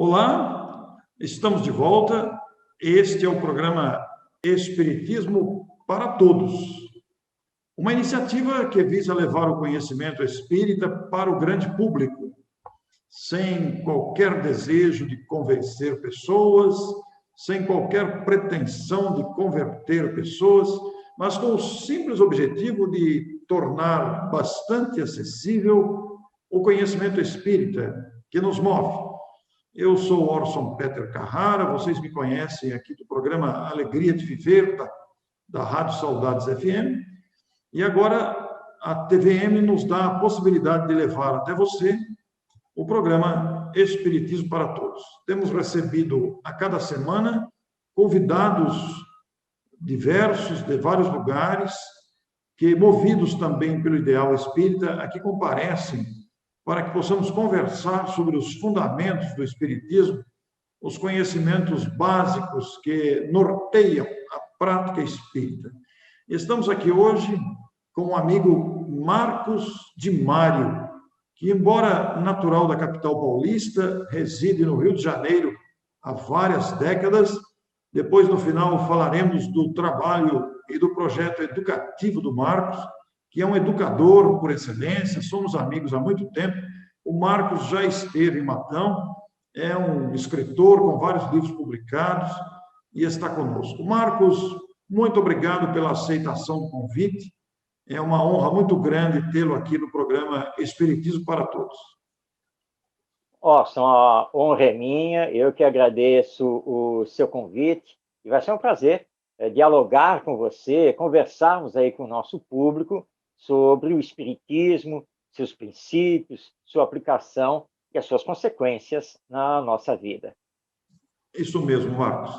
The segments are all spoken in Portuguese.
Olá, estamos de volta. Este é o programa Espiritismo para Todos, uma iniciativa que visa levar o conhecimento espírita para o grande público, sem qualquer desejo de convencer pessoas, sem qualquer pretensão de converter pessoas, mas com o simples objetivo de tornar bastante acessível o conhecimento espírita que nos move. Eu sou Orson Peter Carrara, vocês me conhecem aqui do programa Alegria de Viver, da Rádio Saudades FM, e agora a TVM nos dá a possibilidade de levar até você o programa Espiritismo para Todos. Temos recebido a cada semana convidados diversos de vários lugares, que, movidos também pelo ideal espírita, aqui comparecem para que possamos conversar sobre os fundamentos do Espiritismo, os conhecimentos básicos que norteiam a prática espírita. Estamos aqui hoje com o amigo Marcos de Mário, que, embora natural da capital paulista, reside no Rio de Janeiro há várias décadas. Depois, no final, falaremos do trabalho e do projeto educativo do Marcos, que é um educador por excelência, somos amigos há muito tempo. O Marcos já esteve em Matão, é um escritor com vários livros publicados e está conosco. Marcos, muito obrigado pela aceitação do convite. É uma honra muito grande tê-lo aqui no programa Espiritismo para Todos. Orson, a honra é minha, eu que agradeço o seu convite, e vai ser um prazer dialogar com você, conversarmos aí com o nosso público sobre o Espiritismo, seus princípios, sua aplicação e as suas consequências na nossa vida. Isso mesmo, Marcos.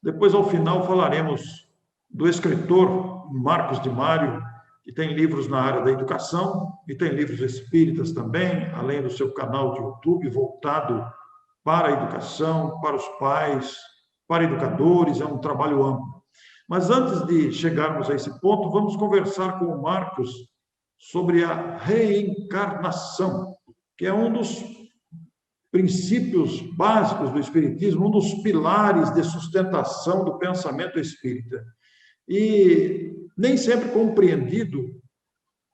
Depois, ao final, falaremos do escritor Marcos de Mário, que tem livros na área da educação e tem livros espíritas também, além do seu canal de YouTube voltado para a educação, para os pais, para educadores, é um trabalho amplo. Mas antes de chegarmos a esse ponto, vamos conversar com o Marcos sobre a reencarnação, que é um dos princípios básicos do Espiritismo, um dos pilares de sustentação do pensamento espírita. E nem sempre compreendido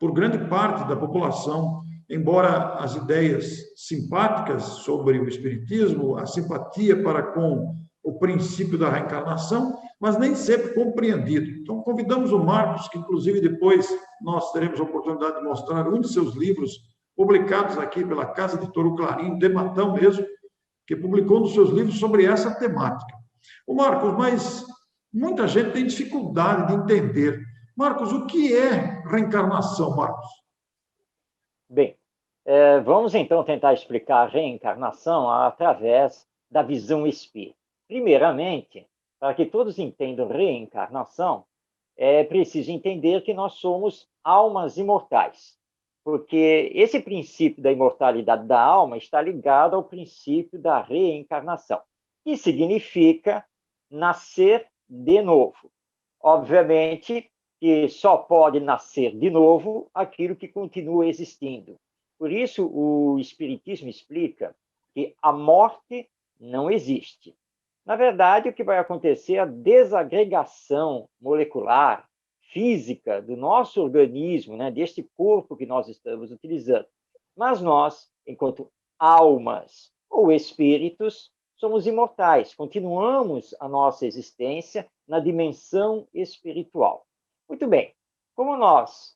por grande parte da população, embora as ideias simpáticas sobre o Espiritismo, a simpatia para com o princípio da reencarnação, mas nem sempre compreendido. Então, convidamos o Marcos, que inclusive depois nós teremos a oportunidade de mostrar um de seus livros, publicados aqui pela Casa Editora Clarim, de Matão mesmo, que publicou um dos seus livros sobre essa temática. O Marcos, mas muita gente tem dificuldade de entender. Marcos, o que é reencarnação, Marcos? Bem, vamos então tentar explicar a reencarnação através da visão espírita. Primeiramente, para que todos entendam reencarnação, é preciso entender que nós somos almas imortais, porque esse princípio da imortalidade da alma está ligado ao princípio da reencarnação, que significa nascer de novo. Obviamente que só pode nascer de novo aquilo que continua existindo. Por isso, o Espiritismo explica que a morte não existe. Na verdade, o que vai acontecer é a desagregação molecular, física do nosso organismo, né, deste corpo que nós estamos utilizando. Mas nós, enquanto almas ou espíritos, somos imortais, continuamos a nossa existência na dimensão espiritual. Muito bem, como nós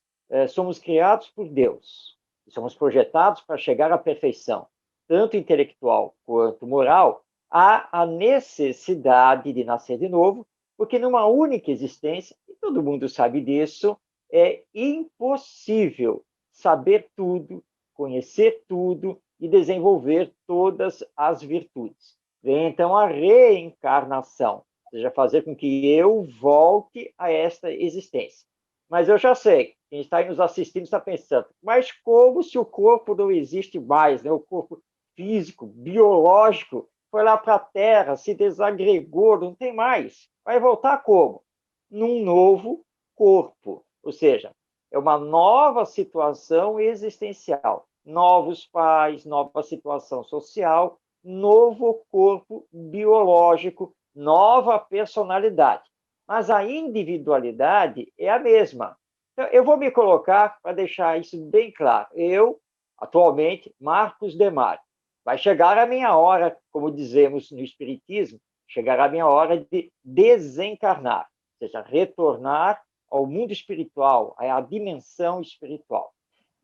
somos criados por Deus, somos projetados para chegar à perfeição, tanto intelectual quanto moral, há a necessidade de nascer de novo, porque numa única existência, e todo mundo sabe disso, é impossível saber tudo, conhecer tudo e desenvolver todas as virtudes. Vem então a reencarnação, ou seja, fazer com que eu volte a esta existência. Mas eu já sei, quem está aí nos assistindo está pensando, mas como se o corpo não existe mais, né? O corpo físico, biológico, foi lá para a Terra, se desagregou, não tem mais. Vai voltar como? Num novo corpo. Ou seja, é uma nova situação existencial. Novos pais, nova situação social, novo corpo biológico, nova personalidade. Mas a individualidade é a mesma. Então, eu vou me colocar para deixar isso bem claro. Eu, atualmente, Marcos Demário, vai chegar a minha hora, como dizemos no Espiritismo, chegará a minha hora de desencarnar, ou seja, retornar ao mundo espiritual, à dimensão espiritual.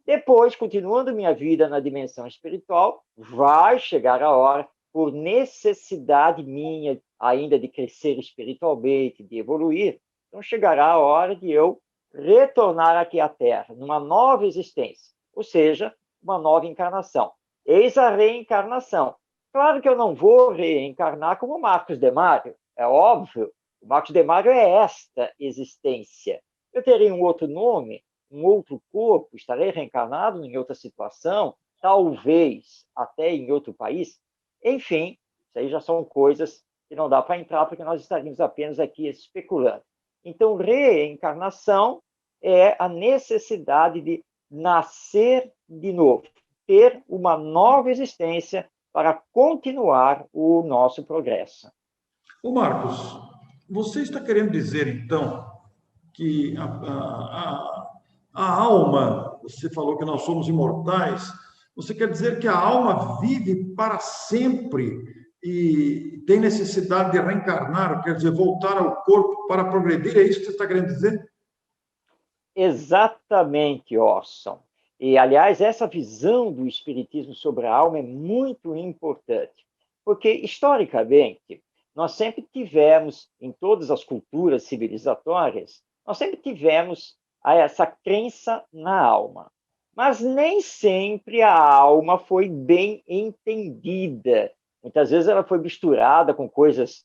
Depois, continuando minha vida na dimensão espiritual, vai chegar a hora, por necessidade minha ainda de crescer espiritualmente, de evoluir, então chegará a hora de eu retornar aqui à Terra, numa nova existência, ou seja, uma nova encarnação. Eis a reencarnação. Claro que eu não vou reencarnar como Marcos Demário, é óbvio. O Marcos Demário é esta existência. Eu terei um outro nome, um outro corpo, estarei reencarnado em outra situação, talvez até em outro país. Enfim, isso aí já são coisas que não dá para entrar, porque nós estaríamos apenas aqui especulando. Então, reencarnação é a necessidade de nascer de novo, ter uma nova existência para continuar o nosso progresso. Ô Marcos, você está querendo dizer, então, que a alma, você falou que nós somos imortais, você quer dizer que a alma vive para sempre e tem necessidade de reencarnar, quer dizer, voltar ao corpo para progredir? É isso que você está querendo dizer? Exatamente, Orson. E, aliás, essa visão do Espiritismo sobre a alma é muito importante, porque, historicamente, nós sempre tivemos, em todas as culturas civilizatórias, nós sempre tivemos essa crença na alma. Mas nem sempre a alma foi bem entendida. Muitas vezes ela foi misturada com coisas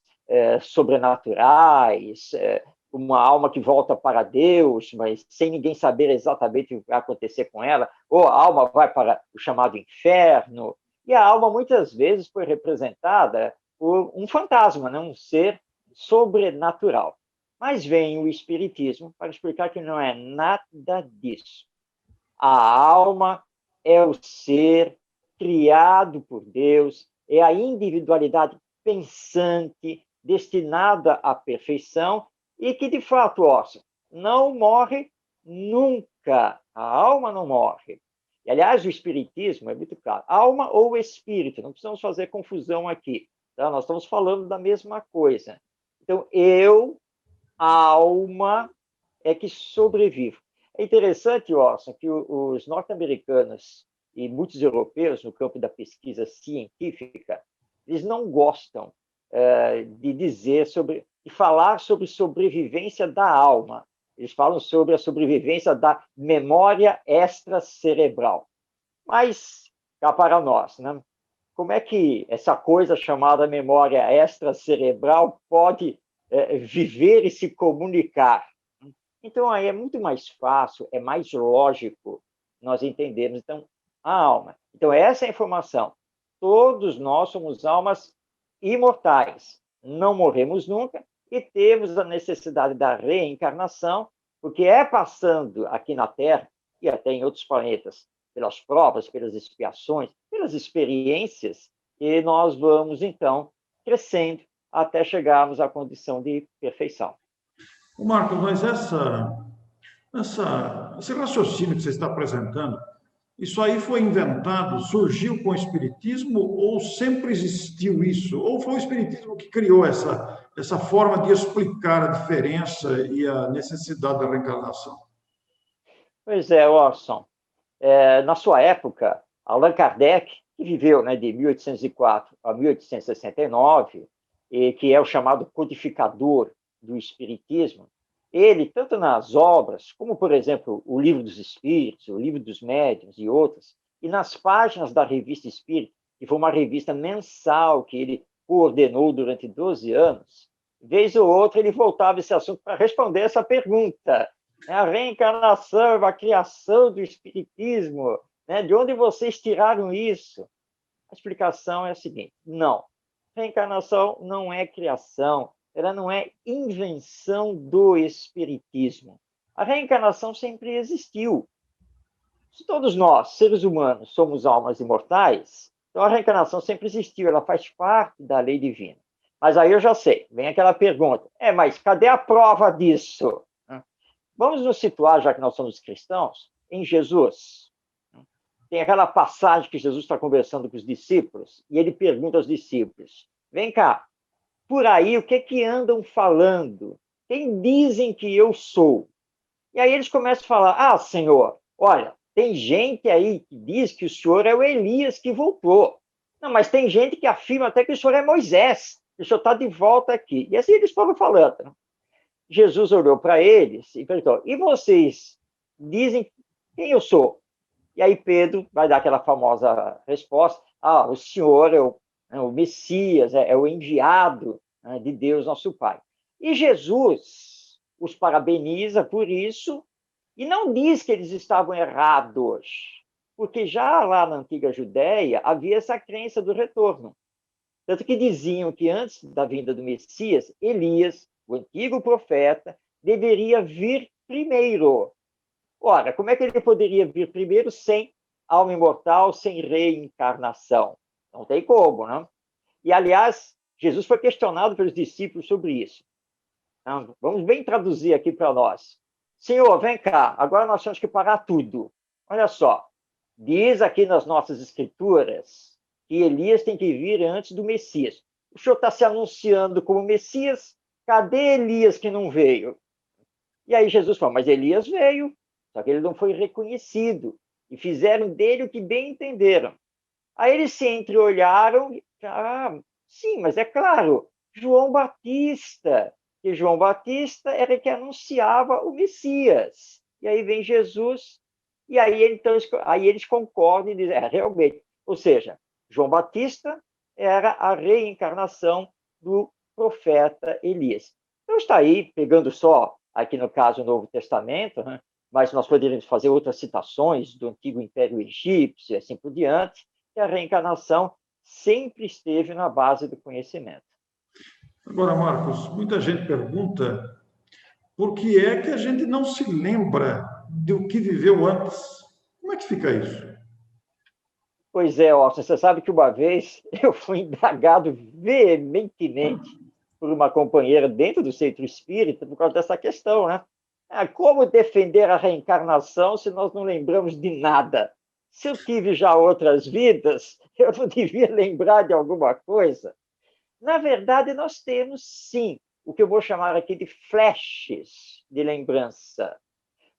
sobrenaturais, uma alma que volta para Deus, mas sem ninguém saber exatamente o que vai acontecer com ela, ou a alma vai para o chamado inferno, e a alma muitas vezes foi representada por um fantasma, né? Um ser sobrenatural. Mas vem o Espiritismo para explicar que não é nada disso. A alma é o ser criado por Deus, é a individualidade pensante, destinada à perfeição, e que, de fato, Orson, não morre nunca. A alma não morre. E, aliás, o Espiritismo é muito claro. Alma ou espírito, não precisamos fazer confusão aqui. Tá? Nós estamos falando da mesma coisa. Então, alma, é que sobrevivo. É interessante, Orson, que os norte-americanos e muitos europeus, no campo da pesquisa científica, eles não gostam de falar sobre sobrevivência da alma. Eles falam sobre a sobrevivência da memória extracerebral. Mas, cá para nós, né? Como é que essa coisa chamada memória extracerebral pode viver e se comunicar? Então, aí é muito mais fácil, é mais lógico nós entendermos, então, a alma. Então, essa é a informação. Todos nós somos almas imortais, não morremos nunca e temos a necessidade da reencarnação, porque é passando aqui na Terra e até em outros planetas, pelas provas, pelas expiações, pelas experiências, que nós vamos, então, crescendo até chegarmos à condição de perfeição. Ô Marcos, mas esse raciocínio que você está apresentando, isso aí foi inventado, surgiu com o Espiritismo ou sempre existiu isso? Ou foi o Espiritismo que criou essa forma de explicar a diferença e a necessidade da reencarnação? Pois é, Orson. Na sua época, Allan Kardec, que viveu, né, de 1804 a 1869, e que é o chamado codificador do Espiritismo, ele, tanto nas obras, como, por exemplo, o Livro dos Espíritos, o Livro dos Médiuns e outras, e nas páginas da Revista Espírita, que foi uma revista mensal que ele coordenou durante 12 anos, vez ou outra ele voltava a esse assunto para responder essa pergunta: a reencarnação, a criação do Espiritismo, né? De onde vocês tiraram isso? A explicação é a seguinte: não, reencarnação não é criação, ela não é invenção do Espiritismo. A reencarnação sempre existiu. Se todos nós, seres humanos, somos almas imortais, Então, a reencarnação sempre existiu, ela faz parte da lei divina. Mas aí eu já sei, vem aquela pergunta, mas cadê a prova disso? Vamos nos situar, já que nós somos cristãos, em Jesus. Tem aquela passagem que Jesus está conversando com os discípulos, e ele pergunta aos discípulos, vem cá, por aí o que andam falando? Quem dizem que eu sou? E aí eles começam a falar, Senhor, olha, tem gente aí que diz que o senhor é o Elias que voltou. Não, mas tem gente que afirma até que o senhor é Moisés, que o senhor está de volta aqui. E assim eles foram falando. Jesus olhou para eles e perguntou, e vocês dizem quem eu sou? E aí Pedro vai dar aquela famosa resposta, o senhor é o Messias, é o enviado de Deus, nosso Pai. E Jesus os parabeniza por isso e não diz que eles estavam errados, porque já lá na antiga Judéia havia essa crença do retorno. Tanto que diziam que antes da vinda do Messias, Elias, o antigo profeta, deveria vir primeiro. Ora, como é que ele poderia vir primeiro sem alma imortal, sem reencarnação? Não tem como, não? E, aliás, Jesus foi questionado pelos discípulos sobre isso. Então, vamos bem traduzir aqui para nós. Senhor, vem cá, agora nós temos que parar tudo. Olha só, diz aqui nas nossas escrituras que Elias tem que vir antes do Messias. O senhor está se anunciando como Messias, cadê Elias que não veio? E aí Jesus falou, mas Elias veio, só que ele não foi reconhecido. E fizeram dele o que bem entenderam. Aí eles se entreolharam, sim, mas é claro, João Batista, que João Batista era que anunciava o Messias. E aí vem Jesus, e aí, então, aí eles concordam e dizem, realmente. Ou seja, João Batista era a reencarnação do profeta Elias. Então está aí, pegando só, aqui no caso, o Novo Testamento, né? Mas nós poderíamos fazer outras citações do antigo Império Egípcio e assim por diante, que a reencarnação sempre esteve na base do conhecimento. Agora, Marcos, muita gente pergunta por que é que a gente não se lembra do que viveu antes. Como é que fica isso? Pois é, Orson, você sabe que uma vez eu fui indagado veementemente por uma companheira dentro do centro espírita por causa dessa questão, né? Como defender a reencarnação se nós não lembramos de nada? Se eu tive já outras vidas, eu não devia lembrar de alguma coisa? Na verdade, nós temos, sim, o que eu vou chamar aqui de flashes de lembrança.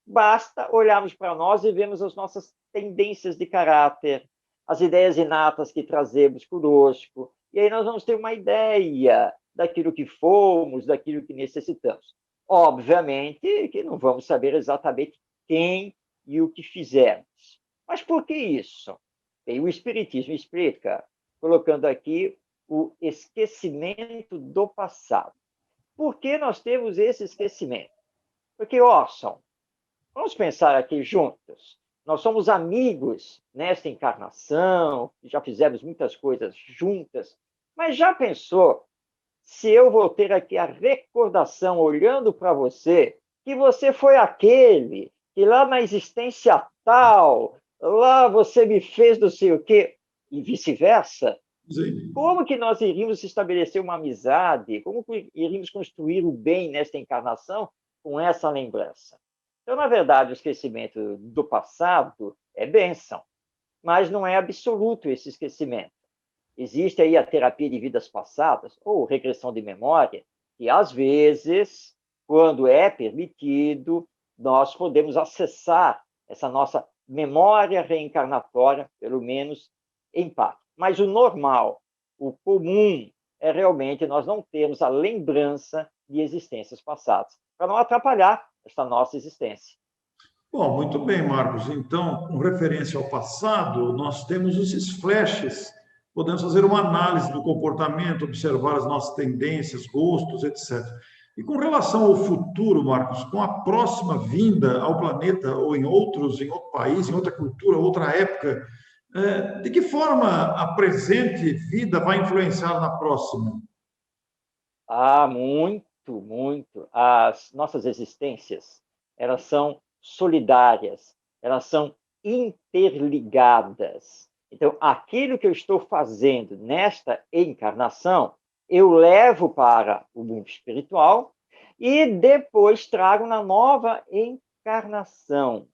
Basta olharmos para nós e vermos as nossas tendências de caráter, as ideias inatas que trazemos conosco, e aí nós vamos ter uma ideia daquilo que fomos, daquilo que necessitamos. Obviamente que não vamos saber exatamente quem e o que fizemos. Mas por que isso? E o Espiritismo explica, colocando aqui o esquecimento do passado. Por que nós temos esse esquecimento? Porque, Orson, vamos pensar aqui juntos. Nós somos amigos nesta encarnação, já fizemos muitas coisas juntas, mas já pensou se eu vou ter aqui a recordação, olhando para você, que você foi aquele que lá na existência tal, lá você me fez não sei o quê, e vice-versa? Sim. Como que nós iríamos estabelecer uma amizade? Como que iríamos construir o bem nesta encarnação com essa lembrança? Então, na verdade, o esquecimento do passado é bênção, mas não é absoluto esse esquecimento. Existe aí a terapia de vidas passadas, ou regressão de memória, que às vezes, quando é permitido, nós podemos acessar essa nossa memória reencarnatória, pelo menos em parte. Mas o normal, o comum, é realmente nós não termos a lembrança de existências passadas, para não atrapalhar essa nossa existência. Bom, muito bem, Marcos. Então, com referência ao passado, nós temos esses flashes. Podemos fazer uma análise do comportamento, observar as nossas tendências, gostos, etc. E com relação ao futuro, Marcos, com a próxima vinda ao planeta ou em outro país, em outra cultura, outra época, de que forma a presente vida vai influenciar na próxima? Muito, muito. As nossas existências, elas são solidárias, elas são interligadas. Então, aquilo que eu estou fazendo nesta encarnação, eu levo para o mundo espiritual e depois trago na nova encarnação.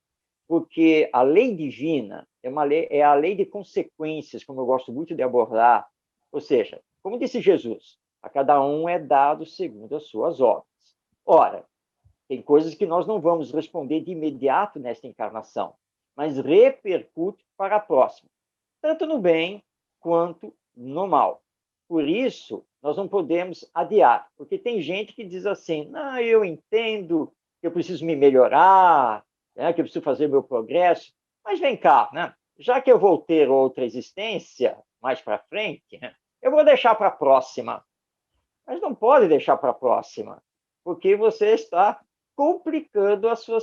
Porque a lei divina é a lei de consequências, como eu gosto muito de abordar. Ou seja, como disse Jesus, a cada um é dado segundo as suas obras. Ora, tem coisas que nós não vamos responder de imediato nesta encarnação, mas repercute para a próxima, tanto no bem quanto no mal. Por isso, nós não podemos adiar, porque tem gente que diz assim, não, eu entendo que eu preciso me melhorar, né, que eu preciso fazer meu progresso, mas vem cá, né? Já que eu vou ter outra existência mais para frente, né, eu vou deixar para a próxima. Mas não pode deixar para a próxima, porque você está complicando a sua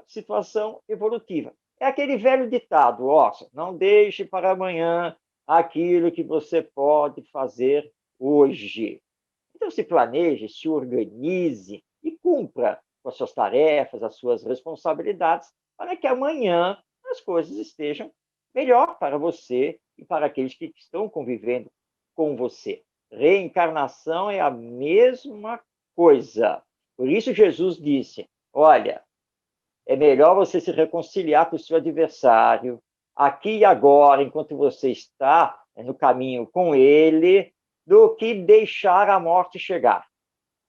situação evolutiva. É aquele velho ditado, ó, não deixe para amanhã aquilo que você pode fazer hoje. Então, se planeje, se organize e cumpra com as suas tarefas, as suas responsabilidades, para que amanhã as coisas estejam melhor para você e para aqueles que estão convivendo com você. Reencarnação é a mesma coisa. Por isso, Jesus disse: olha, é melhor você se reconciliar com o seu adversário aqui e agora, enquanto você está no caminho com ele, do que deixar a morte chegar.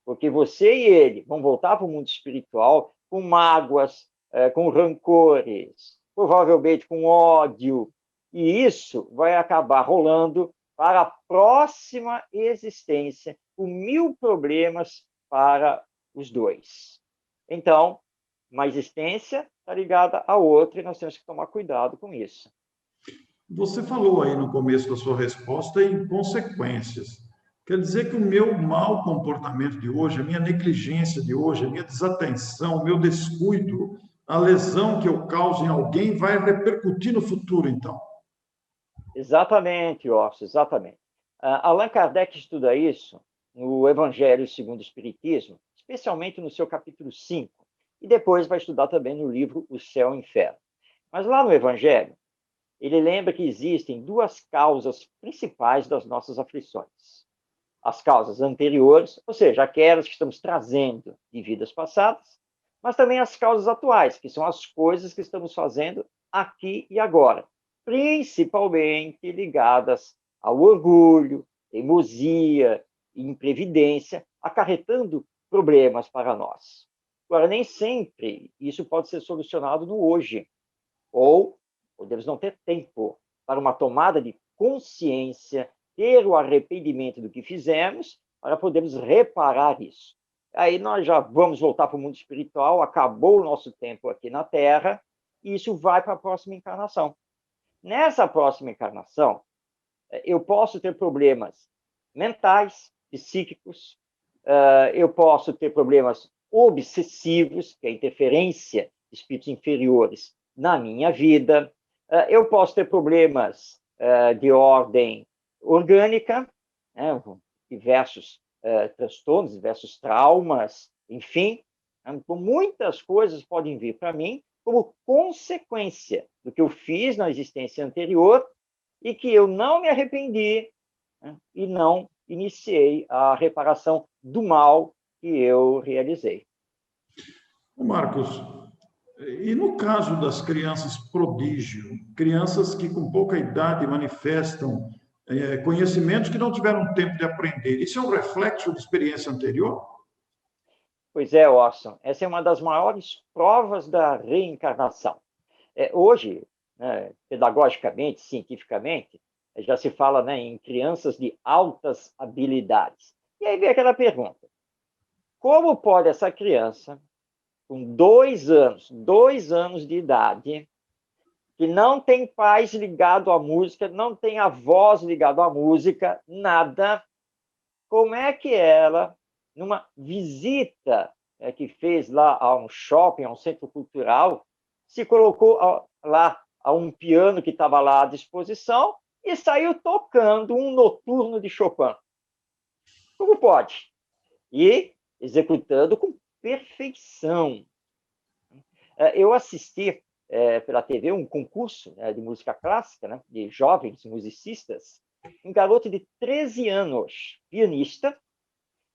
Porque você e ele vão voltar para o mundo espiritual com mágoas, com rancores, provavelmente com ódio, e isso vai acabar rolando para a próxima existência, com 1000 problemas para os dois. Então, uma existência está ligada à outra e nós temos que tomar cuidado com isso. Você falou aí no começo da sua resposta em consequências. Quer dizer que o meu mau comportamento de hoje, a minha negligência de hoje, a minha desatenção, o meu descuido, a lesão que eu causo em alguém vai repercutir no futuro, então. Exatamente, Orson, exatamente. Allan Kardec estuda isso no Evangelho segundo o Espiritismo, especialmente no seu capítulo 5, e depois vai estudar também no livro O Céu e o Inferno. Mas lá no Evangelho, ele lembra que existem duas causas principais das nossas aflições. As causas anteriores, ou seja, aquelas que estamos trazendo de vidas passadas, mas também as causas atuais, que são as coisas que estamos fazendo aqui e agora, principalmente ligadas ao orgulho, teimosia e imprevidência, acarretando problemas para nós. Agora, nem sempre isso pode ser solucionado no hoje, ou podemos não ter tempo para uma tomada de consciência, ter o arrependimento do que fizemos, para podermos reparar isso. Aí nós já vamos voltar para o mundo espiritual, acabou o nosso tempo aqui na Terra, e isso vai para a próxima encarnação. Nessa próxima encarnação, eu posso ter problemas mentais, psíquicos, eu posso ter problemas obsessivos, que é a interferência de espíritos inferiores na minha vida, eu posso ter problemas de ordem orgânica, né, diversos transtornos, diversos traumas, enfim, então, muitas coisas podem vir para mim como consequência do que eu fiz na existência anterior e que eu não me arrependi, né, e não iniciei a reparação do mal que eu realizei. Marcos, e no caso das crianças prodígio, crianças que com pouca idade manifestam conhecimentos que não tiveram tempo de aprender, isso é um reflexo de experiência anterior? Pois é, Orson, essa é uma das maiores provas da reencarnação. Hoje, né, pedagogicamente, cientificamente, já se fala, né, em crianças de altas habilidades. E aí vem aquela pergunta: como pode essa criança, com 2 anos de idade, que não tem pais ligado à música, não tem avós ligados à música, nada, como é que ela, numa visita que fez lá a um shopping, a um centro cultural, se colocou lá a um piano que estava lá à disposição e saiu tocando um noturno de Chopin? Como pode? E executando com perfeição. Eu assisti pela TV um concurso, né, de música clássica, né, de jovens musicistas, um garoto de 13 anos, pianista,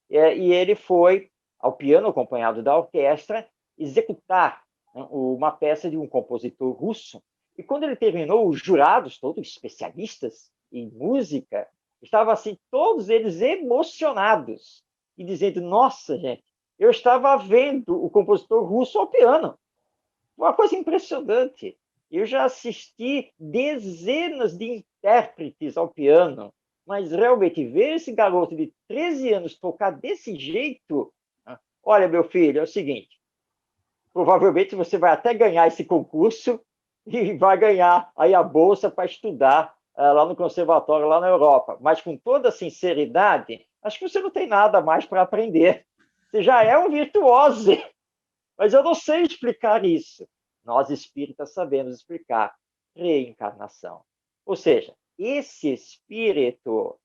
e ele foi ao piano, acompanhado da orquestra, executar, né, uma peça de um compositor russo. E quando ele terminou, os jurados, todos especialistas em música, estavam assim, todos eles emocionados, e dizendo, nossa, gente, eu estava vendo o compositor russo ao piano. Uma coisa impressionante. Eu já assisti dezenas de intérpretes ao piano, mas realmente ver esse garoto de 13 anos tocar desse jeito, olha, meu filho, é o seguinte, provavelmente você vai até ganhar esse concurso e vai ganhar aí a bolsa para estudar lá no conservatório, lá na Europa. Mas com toda sinceridade, acho que você não tem nada mais para aprender. Você já é um virtuoso, mas eu não sei explicar isso. Nós espíritas sabemos explicar reencarnação. Ou seja, esse espírito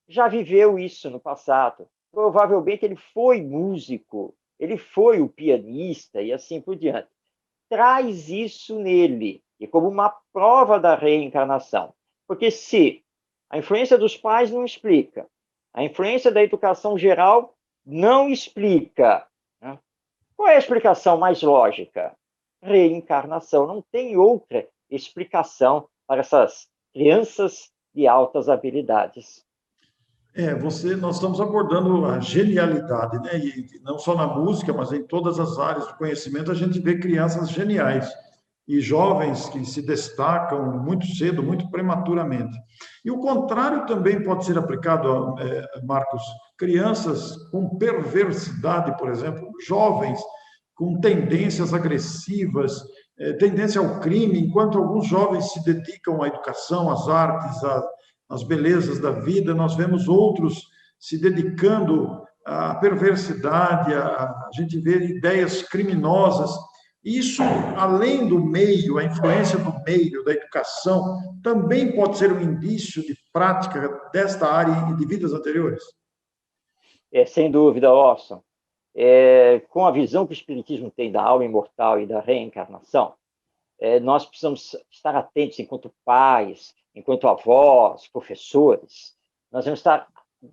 já viveu isso no passado. Provavelmente ele foi músico, ele foi o pianista e assim por diante. Traz isso nele, e como uma prova da reencarnação. Porque se a influência dos pais não explica, a influência da educação geral não explica, né? Qual é a explicação mais lógica? Reencarnação. Não tem outra explicação para essas crianças de altas habilidades. Nós estamos abordando a genialidade, né? E não só na música, mas em todas as áreas do conhecimento, a gente vê crianças geniais e jovens que se destacam muito cedo, muito prematuramente. E o contrário também pode ser aplicado, Marcos, crianças com perversidade, por exemplo, jovens com tendências agressivas, tendência ao crime, enquanto alguns jovens se dedicam à educação, às artes, às belezas da vida, nós vemos outros se dedicando à perversidade, a gente vê ideias criminosas. Isso, além do meio, a influência do meio, da educação, também pode ser um indício de prática desta área e de vidas anteriores? Sem dúvida, Orson. Com a visão que o Espiritismo tem da alma imortal e da reencarnação, nós precisamos estar atentos enquanto pais, enquanto avós, professores. Nós vamos estar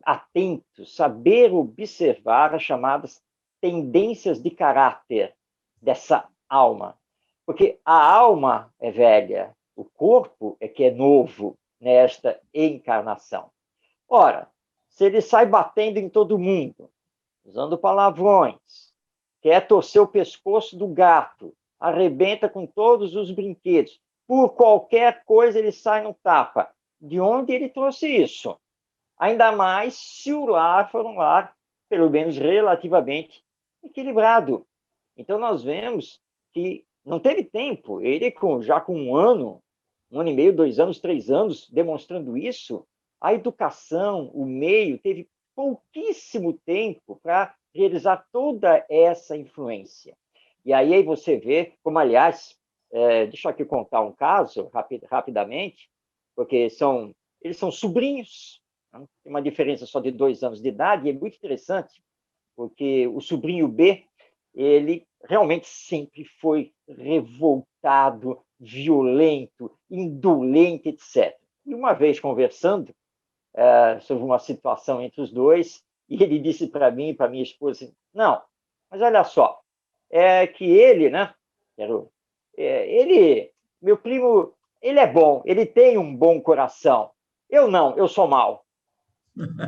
atentos, saber observar as chamadas tendências de caráter dessa alma. Porque a alma é velha, o corpo é que é novo nesta encarnação. Ora, se ele sai batendo em todo mundo, usando palavrões, quer torcer o pescoço do gato, arrebenta com todos os brinquedos, por qualquer coisa ele sai no tapa. De onde ele trouxe isso? Ainda mais se o lar for um lar, pelo menos relativamente, equilibrado. Então, nós vemos que não teve tempo, ele já com um ano e meio, 2 anos, 3 anos, demonstrando isso, a educação, o meio, teve pouquíssimo tempo para realizar toda essa influência. E aí você vê, como, aliás, deixa eu aqui contar um caso, rapidamente, porque eles são sobrinhos, né? Tem uma diferença só de 2 anos de idade, e é muito interessante, porque o sobrinho B, ele realmente sempre foi revoltado, violento, indolente, etc. E uma vez conversando sobre uma situação entre os dois, e ele disse para mim e para minha esposa assim, não, mas olha só, que ele, né, meu primo, ele é bom, ele tem um bom coração. Eu não, eu sou mau.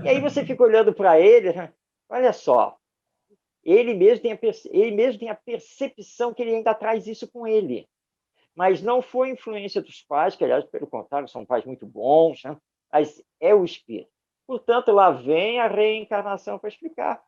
E aí você fica olhando para ele, olha só, ele mesmo tem a percepção que ele ainda traz isso com ele. Mas não foi influência dos pais, que, aliás, pelo contrário, são pais muito bons, né? Mas é o espírito. Portanto, lá vem a reencarnação para explicar.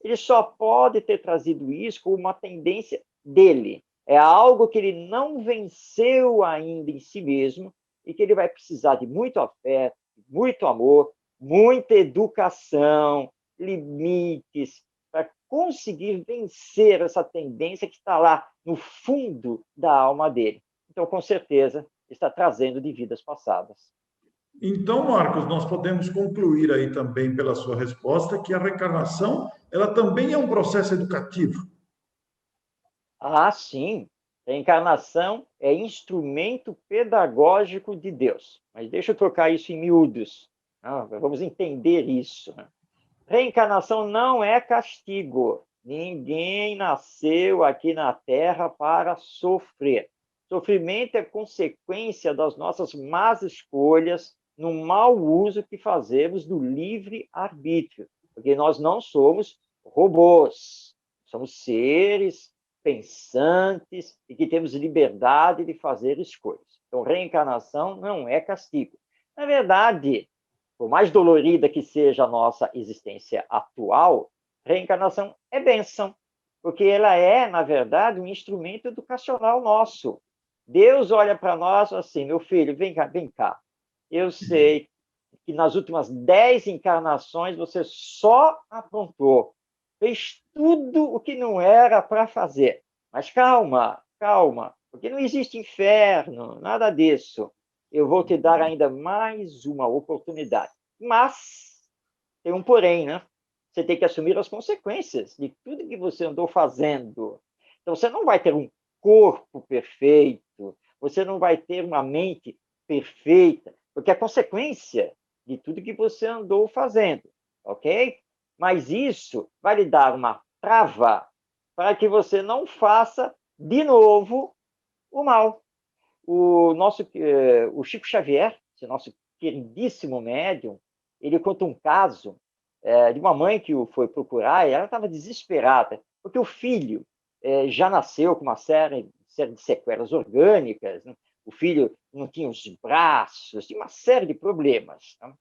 Ele só pode ter trazido isso como uma tendência dele. É algo que ele não venceu ainda em si mesmo e que ele vai precisar de muito afeto, muito amor, muita educação, limites, para conseguir vencer essa tendência que está lá no fundo da alma dele. Então, com certeza, está trazendo de vidas passadas. Então, Marcos, nós podemos concluir aí também pela sua resposta que a reencarnação, ela também é um processo educativo. Ah, sim. Reencarnação é instrumento pedagógico de Deus. Mas deixa eu trocar isso em miúdos. Vamos entender isso. Reencarnação não é castigo. Ninguém nasceu aqui na Terra para sofrer. Sofrimento é consequência das nossas más escolhas, no mau uso que fazemos do livre-arbítrio. Porque nós não somos robôs. Somos seres pensantes e que temos liberdade de fazer escolhas. Então, reencarnação não é castigo. Na verdade, por mais dolorida que seja a nossa existência atual, reencarnação é bênção, porque ela é, na verdade, um instrumento educacional nosso. Deus olha para nós assim, meu filho, vem cá, vem cá. Eu sei que nas últimas 10 encarnações você só aprontou, fez tudo o que não era para fazer. Mas calma, calma, porque não existe inferno, nada disso. Eu vou te dar ainda mais uma oportunidade. Mas tem um porém, né? Você tem que assumir as consequências de tudo que você andou fazendo. Então, você não vai ter um corpo perfeito, você não vai ter uma mente perfeita, porque é consequência de tudo que você andou fazendo, ok? Mas isso vai lhe dar uma trava para que você não faça de novo o mal. O Chico Xavier, esse nosso queridíssimo médium, ele conta um caso de uma mãe que o foi procurar e ela estava desesperada, porque o filho já nasceu com uma série de sequelas orgânicas, né? O filho não tinha os braços, tinha uma série de problemas. Né?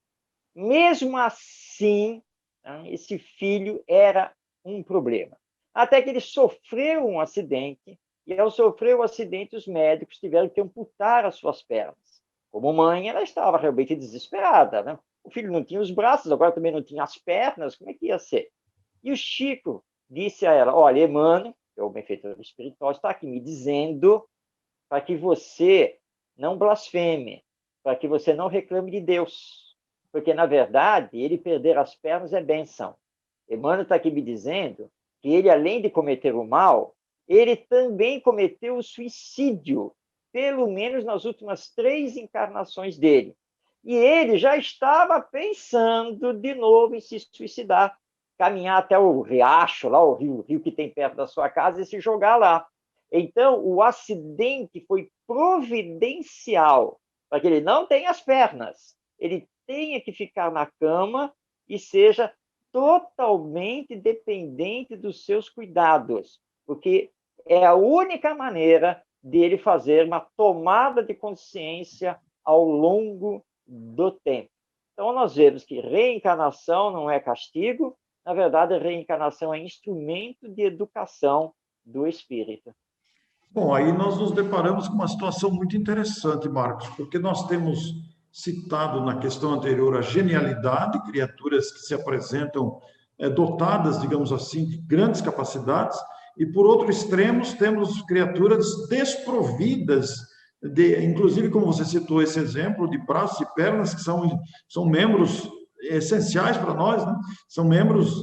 Mesmo assim, né, esse filho era um problema. Até que ele sofreu um acidente, e ao sofrer o acidente, os médicos tiveram que amputar as suas pernas. Como mãe, ela estava realmente desesperada. Né? O filho não tinha os braços, agora também não tinha as pernas, como é que ia ser? E o Chico disse a ela, olha, Emmanuel, que é o benfeitor espiritual, está aqui me dizendo para que você não blasfeme, para que você não reclame de Deus, porque, na verdade, ele perder as pernas é bênção. Emmanuel está aqui me dizendo que ele, além de cometer o mal, ele também cometeu o suicídio, pelo menos nas últimas 3 encarnações dele. E ele já estava pensando de novo em se suicidar, caminhar até o riacho, lá o rio que tem perto da sua casa, e se jogar lá. Então, o acidente foi providencial para que ele não tenha as pernas, ele tenha que ficar na cama e seja totalmente dependente dos seus cuidados, porque é a única maneira dele fazer uma tomada de consciência ao longo do tempo. Então, nós vemos que reencarnação não é castigo, na verdade, a reencarnação é instrumento de educação do espírito. Bom, aí nós nos deparamos com uma situação muito interessante, Marcos, porque nós temos citado na questão anterior a genialidade, criaturas que se apresentam dotadas, digamos assim, de grandes capacidades, e por outro extremo temos criaturas desprovidas de, inclusive como você citou esse exemplo, de braços e pernas, que são membros essenciais para nós, né? São membros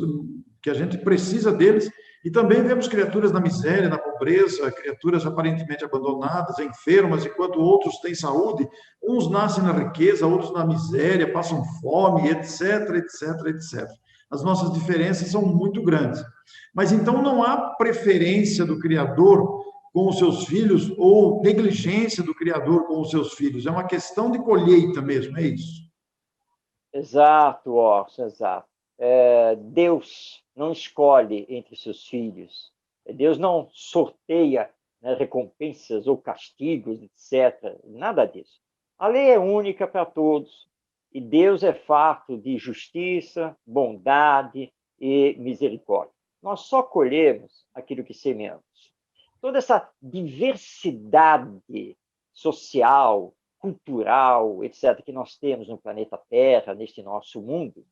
que a gente precisa deles. E também vemos criaturas na miséria, na pobreza, criaturas aparentemente abandonadas, enfermas, enquanto outros têm saúde. Uns nascem na riqueza, outros na miséria, passam fome, etc, etc, etc. As nossas diferenças são muito grandes. Mas então não há preferência do Criador com os seus filhos ou negligência do Criador com os seus filhos. É uma questão de colheita mesmo, é isso? Exato, Orson, exato. Deus não escolhe entre seus filhos. Deus não sorteia, né, recompensas ou castigos, etc. Nada disso. A lei é única para todos e Deus é farto de justiça, bondade e misericórdia. Nós só colhemos aquilo que semeamos. Toda essa diversidade social, cultural, etc., que nós temos no planeta Terra, neste nosso mundo,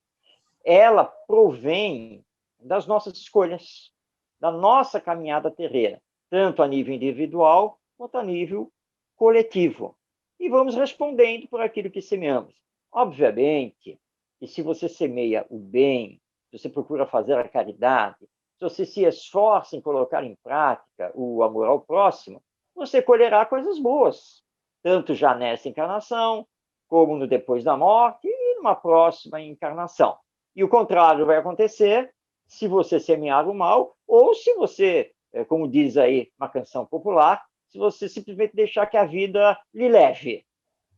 ela provém das nossas escolhas, da nossa caminhada terrena, tanto a nível individual quanto a nível coletivo. E vamos respondendo por aquilo que semeamos. Obviamente que se você semeia o bem, se você procura fazer a caridade, se você se esforça em colocar em prática o amor ao próximo, você colherá coisas boas, tanto já nessa encarnação, como no depois da morte e numa próxima encarnação. E o contrário vai acontecer se você semear o mal, ou se você, como diz aí uma canção popular, se você simplesmente deixar que a vida lhe leve.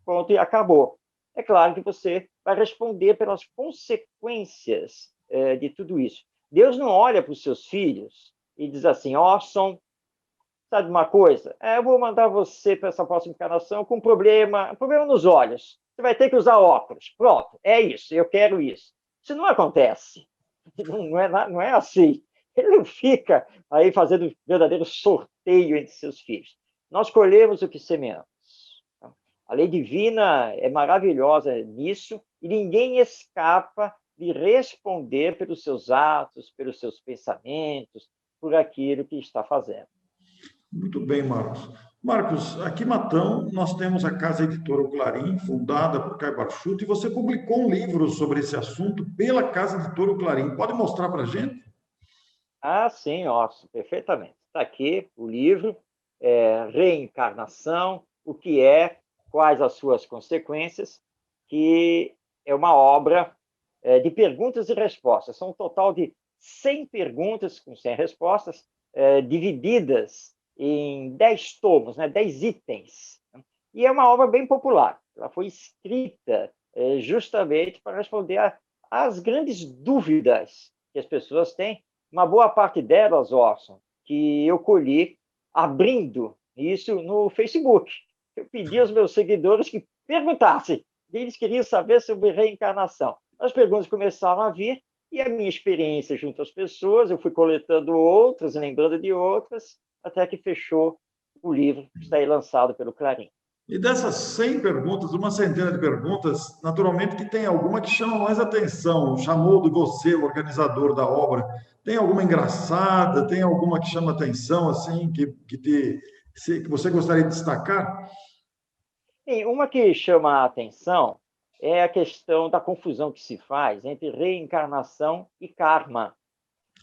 Pronto, e acabou. É claro que você vai responder pelas consequências de tudo isso. Deus não olha para os seus filhos e diz assim, Orson, sabe uma coisa? Eu vou mandar você para essa próxima encarnação com um problema nos olhos. Você vai ter que usar óculos. Pronto, é isso, eu quero isso. Isso não acontece. Não é assim. Ele não fica aí fazendo verdadeiro sorteio entre seus filhos. Nós colhemos o que semeamos. A lei divina é maravilhosa nisso e ninguém escapa de responder pelos seus atos, pelos seus pensamentos, por aquilo que está fazendo. Muito bem, Marcos. Marcos, aqui em Matão nós temos a Casa Editora O Clarim, fundada por Caio Barchuto, e você publicou um livro sobre esse assunto pela Casa Editora O Clarim. Pode mostrar para a gente? Sim, perfeitamente. Está aqui o livro, Reencarnação, o que é, quais as suas consequências, que é uma obra de perguntas e respostas. São um total de 100 perguntas com 100 respostas, divididas em 10 tomos, né, 10 itens. E é uma obra bem popular. Ela foi escrita justamente para responder às grandes dúvidas que as pessoas têm. Uma boa parte delas, Orson, que eu colhi abrindo isso no Facebook. Eu pedi aos meus seguidores que perguntassem. Eles queriam saber sobre reencarnação. As perguntas começaram a vir e a minha experiência junto às pessoas, eu fui coletando outras, lembrando de outras, até que fechou o livro que está aí lançado pelo Clarim. E dessas 100 perguntas, uma centena de perguntas, naturalmente que tem alguma que chama mais atenção, chamou de você, o organizador da obra. Tem alguma engraçada, tem alguma que chama atenção, assim, que você gostaria de destacar? Bem, uma que chama a atenção é a questão da confusão que se faz entre reencarnação e karma.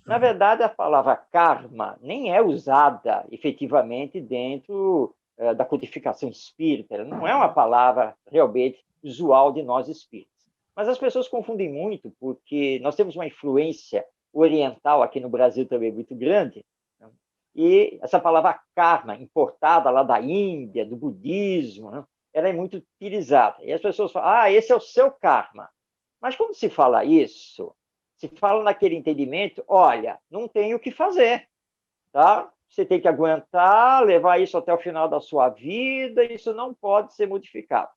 Na verdade, a palavra karma nem é usada efetivamente dentro da codificação espírita. Ela não é uma palavra realmente usual de nós espíritas. Mas as pessoas confundem muito, porque nós temos uma influência oriental aqui no Brasil também muito grande, né? E essa palavra karma, importada lá da Índia, do budismo, né? Ela é muito utilizada. E as pessoas falam, esse é o seu karma. Mas quando se fala isso, se fala naquele entendimento, olha, não tem o que fazer, tá? Você tem que aguentar, levar isso até o final da sua vida, isso não pode ser modificado.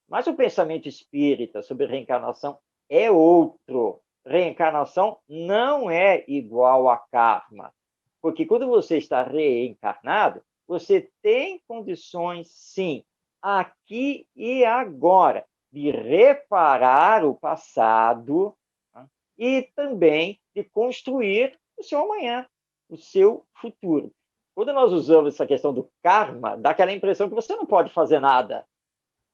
Mas o pensamento espírita sobre reencarnação é outro. Reencarnação não é igual a karma, porque quando você está reencarnado, você tem condições, sim, aqui e agora, de reparar o passado, né? E também de construir o seu amanhã, o seu futuro. Quando nós usamos essa questão do karma, dá aquela impressão que você não pode fazer nada,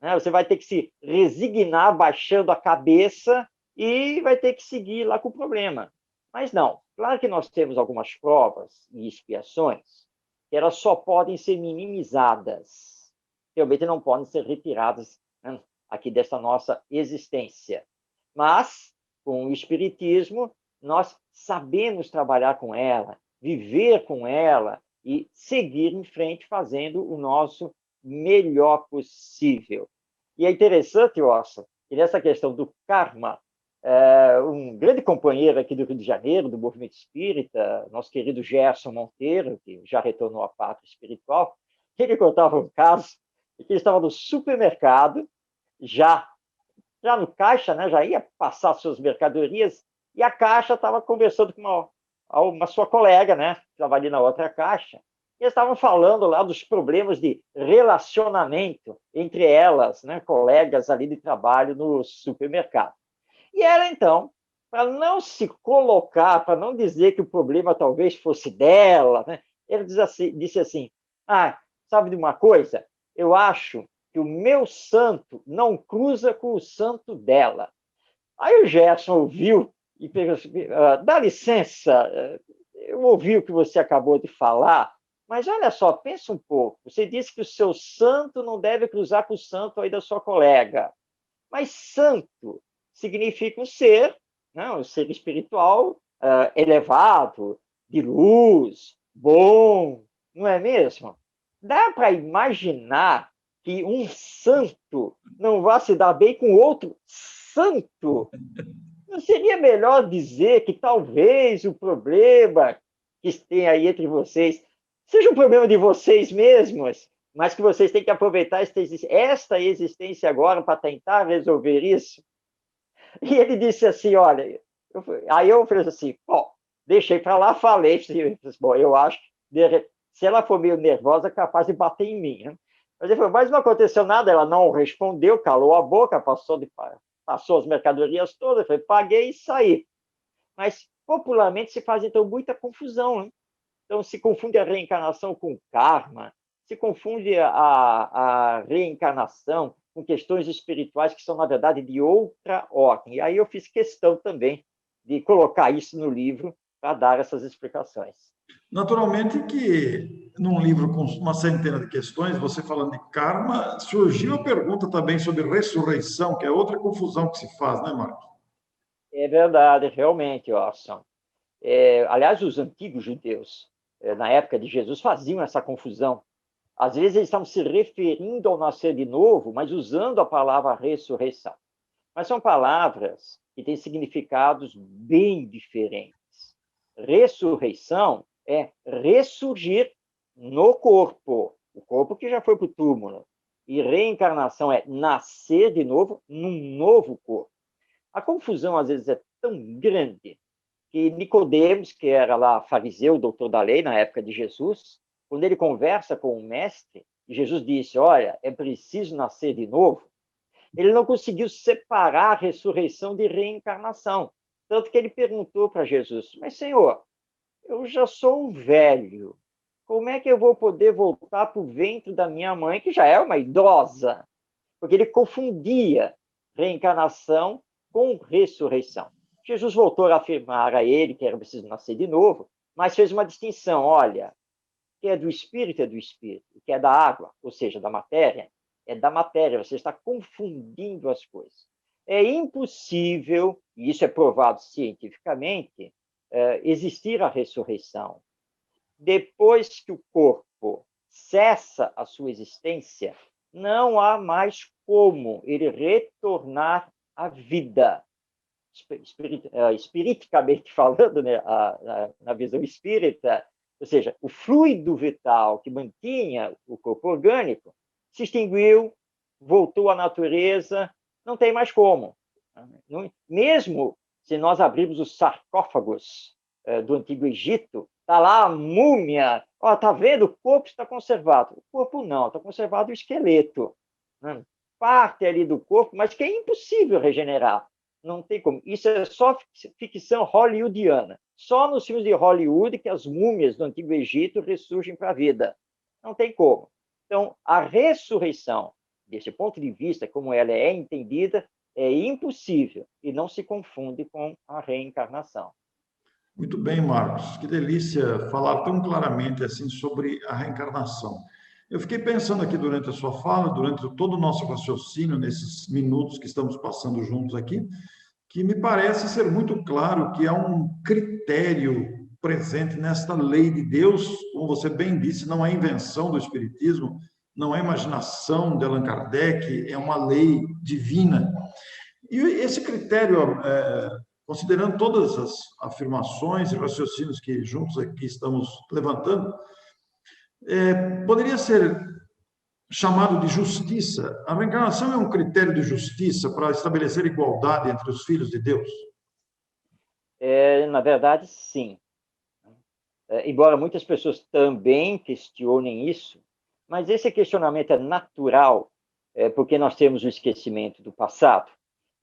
né? Você vai ter que se resignar baixando a cabeça e vai ter que seguir lá com o problema. Mas não. Claro que nós temos algumas provas e expiações que elas só podem ser minimizadas. Realmente não podem ser retiradas, né, aqui dessa nossa existência. Mas, com o Espiritismo, nós sabemos trabalhar com ela, viver com ela e seguir em frente fazendo o nosso melhor possível. E é interessante, Orson, que nessa questão do karma, um grande companheiro aqui do Rio de Janeiro, do movimento espírita, nosso querido Gerson Monteiro, que já retornou à pátria espiritual, ele contava um caso que ele estava no supermercado, já no caixa, né, já ia passar suas mercadorias, e a caixa estava conversando com uma sua colega, né, que estava ali na outra caixa, e eles estavam falando lá dos problemas de relacionamento entre elas, né, colegas ali de trabalho no supermercado. E ela, então, para não se colocar, para não dizer que o problema talvez fosse dela, né, ele disse assim, sabe de uma coisa? Eu acho que o meu santo não cruza com o santo dela. Aí o Gerson ouviu e perguntou assim, dá licença, eu ouvi o que você acabou de falar, Mas olha só, pensa um pouco. Você disse que o seu santo não deve cruzar com o santo aí da sua colega. Mas santo significa um ser, né? Um ser espiritual elevado, de luz, bom, não é mesmo? Dá para imaginar que um santo não vá se dar bem com outro santo? Não seria melhor dizer que talvez o problema que tem aí entre vocês seja um problema de vocês mesmos, mas que vocês têm que aproveitar esta existência agora para tentar resolver isso? E ele disse assim, olha, aí eu falei assim, bom, deixei para lá, falei, bom, eu acho que se ela for meio nervosa, é capaz de bater em mim, né? Mas ele falou, mas não aconteceu nada, ela não respondeu, calou a boca, passou as mercadorias todas, foi, paguei e saí. Mas popularmente se faz então muita confusão, né? Então se confunde a reencarnação com karma, se confunde a reencarnação com questões espirituais que são, na verdade, de outra ordem. E aí eu fiz questão também de colocar isso no livro para dar essas explicações. Naturalmente que, num livro com uma centena de questões, você falando de karma, surgiu a pergunta também sobre ressurreição, que é outra confusão que se faz, né, Marcos? É verdade, realmente, Orson. Aliás, os antigos judeus, na época de Jesus, faziam essa confusão. Às vezes eles estavam se referindo ao nascer de novo, mas usando a palavra ressurreição. Mas são palavras que têm significados bem diferentes. Ressurreição é ressurgir no corpo, o corpo que já foi para o túmulo. E reencarnação é nascer de novo num novo corpo. A confusão, às vezes, é tão grande que Nicodemos, que era lá fariseu, doutor da lei, na época de Jesus, quando ele conversa com o mestre, e Jesus disse, olha, é preciso nascer de novo, ele não conseguiu separar a ressurreição de reencarnação. Tanto que ele perguntou para Jesus, mas, Senhor, eu já sou um velho, como é que eu vou poder voltar para o ventre da minha mãe, que já é uma idosa? Porque ele confundia reencarnação com ressurreição. Jesus voltou a afirmar a ele que era preciso nascer de novo, mas fez uma distinção, olha, o que é do espírito é do espírito, o que é da água, ou seja, da matéria, é da matéria, você está confundindo as coisas. É impossível, e isso é provado cientificamente, existir a ressurreição. Depois que o corpo cessa a sua existência, não há mais como ele retornar à vida. Espiriticamente falando, né, na visão espírita, ou seja, o fluido vital que mantinha o corpo orgânico se extinguiu, voltou à natureza, não tem mais como. Mesmo se nós abrirmos os sarcófagos do Antigo Egito, está lá a múmia, está vendo? O corpo está conservado. O corpo não, está conservado o esqueleto. Né? Parte ali do corpo, mas que é impossível regenerar. Não tem como. Isso é só ficção hollywoodiana. Só nos filmes de Hollywood que as múmias do Antigo Egito ressurgem para a vida. Não tem como. Então, a ressurreição, desse ponto de vista, como ela é entendida, é impossível e não se confunde com a reencarnação. Muito bem, Marcos. Que delícia falar tão claramente assim sobre a reencarnação. Eu fiquei pensando aqui durante a sua fala, durante todo o nosso raciocínio, nesses minutos que estamos passando juntos aqui, que me parece ser muito claro que há um critério presente nesta lei de Deus, como você bem disse, não é invenção do Espiritismo, não é imaginação de Allan Kardec, é uma lei divina. E esse critério, considerando todas as afirmações e raciocínios que juntos aqui estamos levantando, poderia ser chamado de justiça. A reencarnação é um critério de justiça para estabelecer igualdade entre os filhos de Deus? Na verdade, sim. Embora muitas pessoas também questionem isso, mas esse questionamento é natural, porque nós temos o esquecimento do passado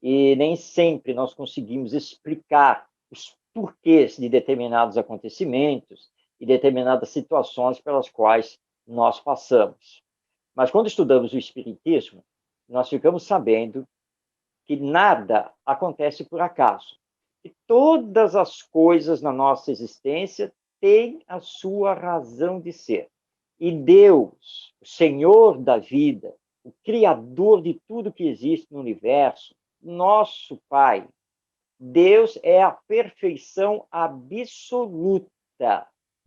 e nem sempre nós conseguimos explicar os porquês de determinados acontecimentos e determinadas situações pelas quais nós passamos. Mas quando estudamos o Espiritismo, nós ficamos sabendo que nada acontece por acaso. E todas as coisas na nossa existência têm a sua razão de ser. E Deus, o Senhor da vida, o Criador de tudo que existe no universo, nosso Pai, Deus é a perfeição absoluta.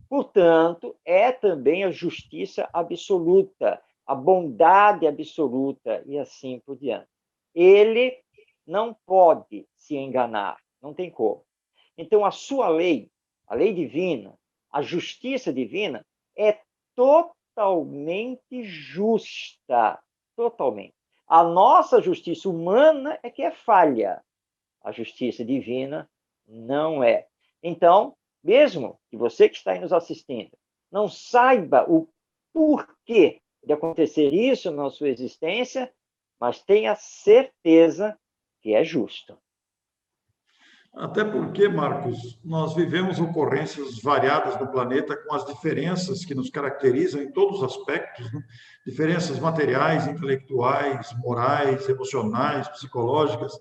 Portanto, é também a justiça absoluta, a bondade absoluta e assim por diante. Ele não pode se enganar, não tem como. Então, a sua lei, a lei divina, a justiça divina, é totalmente justa. Totalmente. A nossa justiça humana é que é falha. A justiça divina não é. Então, mesmo que você que está aí nos assistindo não saiba o porquê de acontecer isso na sua existência, mas tenha certeza que é justo. Até porque, Marcos, nós vivemos ocorrências variadas no planeta com as diferenças que nos caracterizam em todos os aspectos, né? Diferenças materiais, intelectuais, morais, emocionais, psicológicas.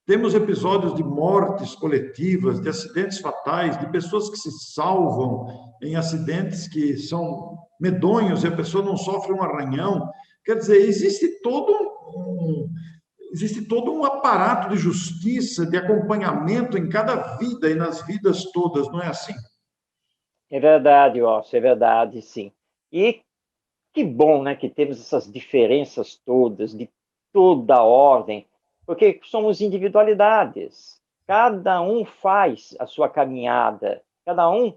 Temos episódios de mortes coletivas, de acidentes fatais, de pessoas que se salvam em acidentes que são medonhos e a pessoa não sofre um arranhão. Quer dizer, existe todo um aparato de justiça, de acompanhamento em cada vida e nas vidas todas, não é assim? É verdade, Orson, é verdade, sim. E que bom, né, que temos essas diferenças todas, de toda a ordem, porque somos individualidades. Cada um faz a sua caminhada, cada um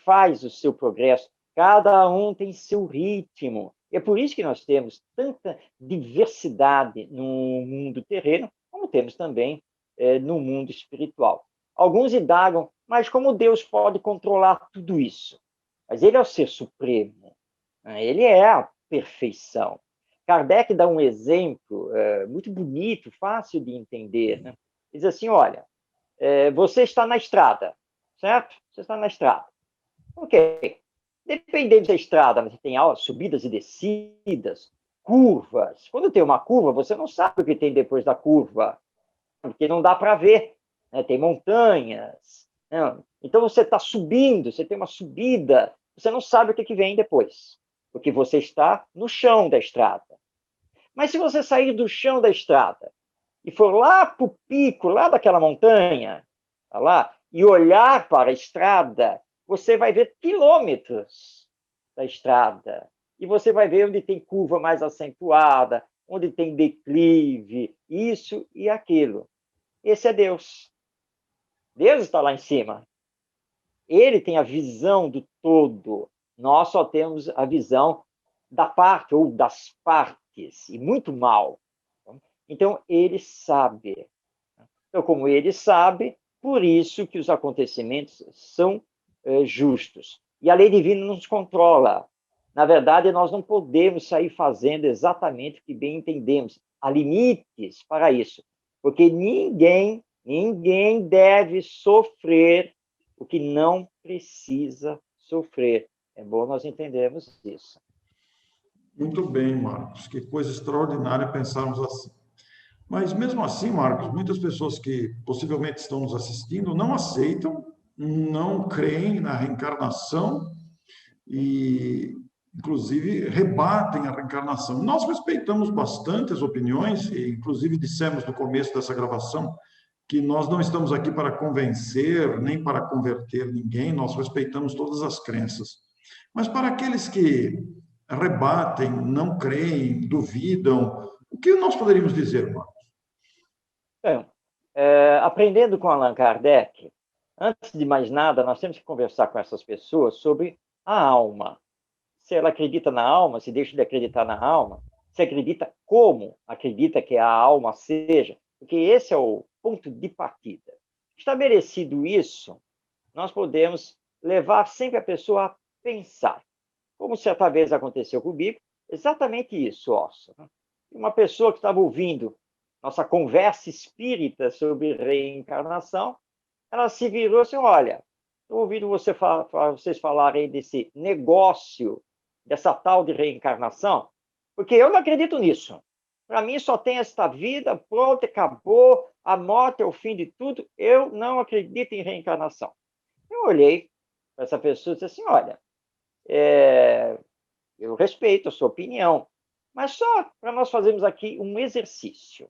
faz o seu progresso, cada um tem seu ritmo. É por isso que nós temos tanta diversidade no mundo terreno, como temos também no mundo espiritual. Alguns indagam, mas como Deus pode controlar tudo isso? Mas ele é o ser supremo. Ele é a perfeição. Kardec dá um exemplo muito bonito, fácil de entender. Né? Diz assim, olha, você está na estrada, certo? Você está na estrada. Ok. Dependendo da estrada, você tem subidas e descidas, curvas. Quando tem uma curva, você não sabe o que tem depois da curva, porque não dá para ver. Né? Tem montanhas. Né? Então, você está subindo, você tem uma subida, você não sabe o que vem depois, porque você está no chão da estrada. Mas se você sair do chão da estrada e for lá para o pico, lá daquela montanha, tá lá, e olhar para a estrada, você vai ver quilômetros da estrada. E você vai ver onde tem curva mais acentuada, onde tem declive, isso e aquilo. Esse é Deus. Deus está lá em cima. Ele tem a visão do todo. Nós só temos a visão da parte ou das partes, e muito mal. Então, ele sabe. Então, como ele sabe, por isso que os acontecimentos são justos. E a lei divina nos controla. Na verdade, nós não podemos sair fazendo exatamente o que bem entendemos. Há limites para isso. Porque ninguém deve sofrer o que não precisa sofrer. É bom nós entendermos isso. Muito bem, Marcos. Que coisa extraordinária pensarmos assim. Mas mesmo assim, Marcos, muitas pessoas que possivelmente estão nos assistindo não aceitam, não creem na reencarnação e, inclusive, rebatem a reencarnação. Nós respeitamos bastante as opiniões e, inclusive, dissemos no começo dessa gravação que nós não estamos aqui para convencer nem para converter ninguém, nós respeitamos todas as crenças. Mas para aqueles que rebatem, não creem, duvidam, o que nós poderíamos dizer, Marcos? Bem, aprendendo com Allan Kardec, antes de mais nada, nós temos que conversar com essas pessoas sobre a alma. Se ela acredita na alma, se deixa de acreditar na alma, se acredita como acredita que a alma seja, porque esse é o ponto de partida. Estabelecido isso, nós podemos levar sempre a pessoa a pensar, como certa vez aconteceu comigo, exatamente isso, Orson. Uma pessoa que estava ouvindo nossa conversa espírita sobre reencarnação, ela se virou assim, olha, estou ouvindo vocês falarem desse negócio, dessa tal de reencarnação, porque eu não acredito nisso. Para mim só tem esta vida, pronto, acabou, a morte é o fim de tudo, eu não acredito em reencarnação. Eu olhei para essa pessoa e disse assim, olha, eu respeito a sua opinião, mas só para nós fazermos aqui um exercício.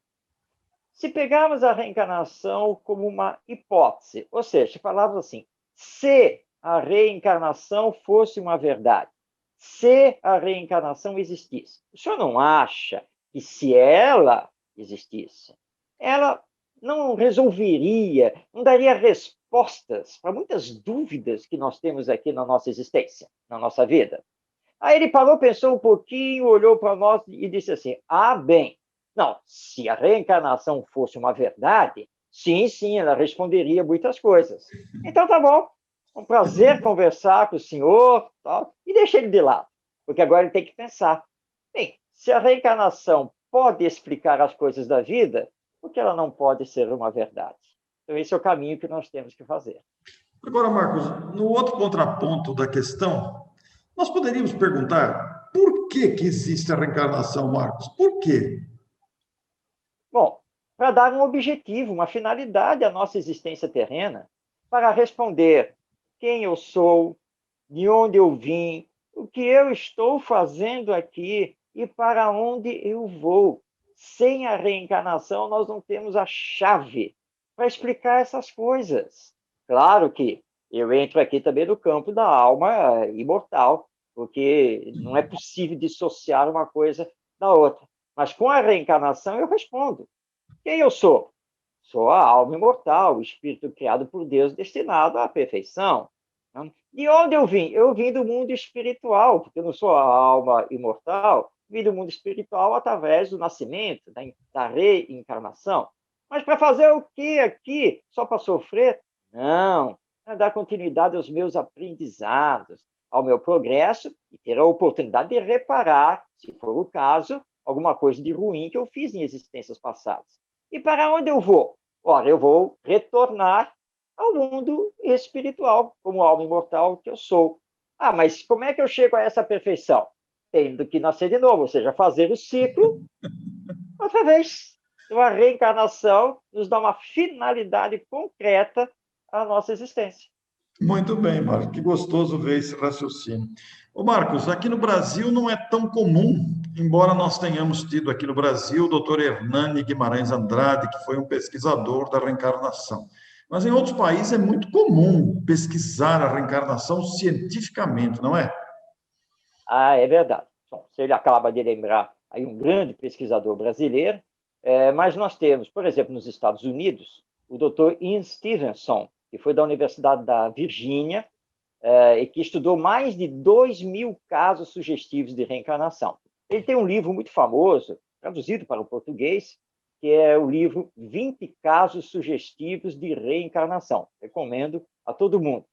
Se pegarmos a reencarnação como uma hipótese, ou seja, se falarmos assim, se a reencarnação fosse uma verdade, se a reencarnação existisse, o senhor não acha que se ela existisse, ela não resolveria, não daria respostas para muitas dúvidas que nós temos aqui na nossa existência, na nossa vida? Aí ele parou, pensou um pouquinho, olhou para nós e disse assim, bem, não, se a reencarnação fosse uma verdade, sim, sim, ela responderia muitas coisas. Então tá bom, um prazer conversar com o senhor, tal, e deixa ele de lado, porque agora ele tem que pensar. Bem, se a reencarnação pode explicar as coisas da vida, por que ela não pode ser uma verdade? Então esse é o caminho que nós temos que fazer. Agora, Marcos, no outro contraponto da questão, nós poderíamos perguntar por que existe a reencarnação, Marcos? Por quê? Bom, para dar um objetivo, uma finalidade à nossa existência terrena, para responder quem eu sou, de onde eu vim, o que eu estou fazendo aqui e para onde eu vou. Sem a reencarnação, nós não temos a chave para explicar essas coisas. Claro que eu entro aqui também no campo da alma imortal, porque não é possível dissociar uma coisa da outra. Mas com a reencarnação eu respondo. Quem eu sou? Sou a alma imortal, o espírito criado por Deus, destinado à perfeição. De onde eu vim? Eu vim do mundo espiritual, porque eu não sou a alma imortal, vim do mundo espiritual através do nascimento, da reencarnação. Mas para fazer o que aqui? Só para sofrer? Não, para dar continuidade aos meus aprendizados, ao meu progresso e ter a oportunidade de reparar, se for o caso, alguma coisa de ruim que eu fiz em existências passadas. E para onde eu vou? Ora, eu vou retornar ao mundo espiritual, como alma imortal que eu sou. Mas como é que eu chego a essa perfeição? Tendo que nascer de novo, ou seja, fazer o ciclo outra vez. Então, a reencarnação nos dá uma finalidade concreta à nossa existência. Muito bem, Marcos, que gostoso ver esse raciocínio. Ô Marcos, aqui no Brasil não é tão comum, embora nós tenhamos tido aqui no Brasil o doutor Hernani Guimarães Andrade, que foi um pesquisador da reencarnação. Mas em outros países é muito comum pesquisar a reencarnação cientificamente, não é? É verdade. Bom, você acaba de lembrar aí um grande pesquisador brasileiro, mas nós temos, por exemplo, nos Estados Unidos, o Dr. Ian Stevenson, que foi da Universidade da Virgínia, e que estudou mais de 2.000 casos sugestivos de reencarnação. Ele tem um livro muito famoso, traduzido para o português, que é o livro 20 Casos Sugestivos de Reencarnação. Recomendo a todo mundo.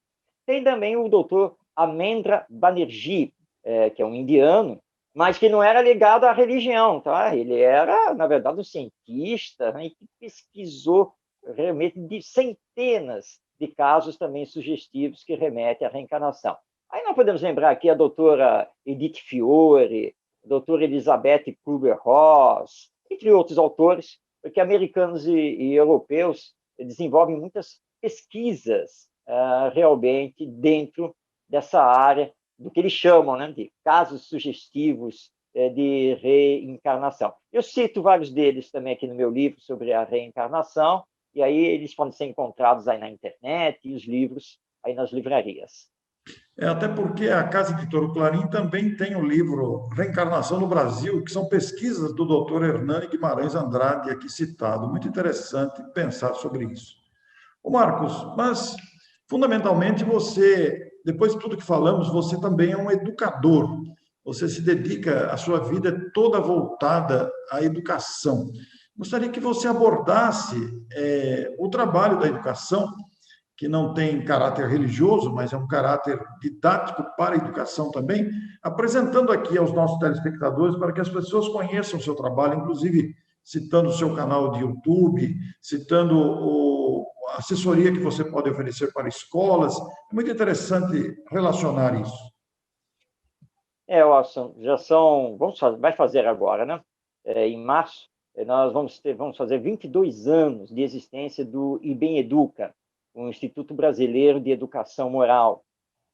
Tem também o Dr. Amendra Banerjee, que é um indiano, mas que não era ligado à religião, tá? Ele era, na verdade, um cientista, né, que pesquisou realmente de centenas de casos também sugestivos que remetem à reencarnação. Aí nós podemos lembrar aqui a doutora Edith Fiore, a doutora Elizabeth Kubler-Ross, entre outros autores, porque americanos e europeus desenvolvem muitas pesquisas realmente dentro dessa área do que eles chamam, né, de casos sugestivos de reencarnação. Eu cito vários deles também aqui no meu livro sobre a reencarnação, e aí eles podem ser encontrados aí na internet e os livros aí nas livrarias. Até porque a Casa Editora Clarim também tem o livro Reencarnação no Brasil, que são pesquisas do doutor Hernani Guimarães Andrade, aqui citado. Muito interessante pensar sobre isso. Ô Marcos, mas fundamentalmente você, depois de tudo que falamos, você também é um educador. Você se dedica, a sua vida é toda voltada à educação. Gostaria que você abordasse o trabalho da educação, que não tem caráter religioso, mas é um caráter didático para a educação também, apresentando aqui aos nossos telespectadores para que as pessoas conheçam o seu trabalho, inclusive citando o seu canal de YouTube, citando a assessoria que você pode oferecer para escolas. É muito interessante relacionar isso. Watson, vai fazer agora, né? Em março, nós vamos fazer 22 anos de existência do IBEM Educa, o Instituto Brasileiro de Educação Moral.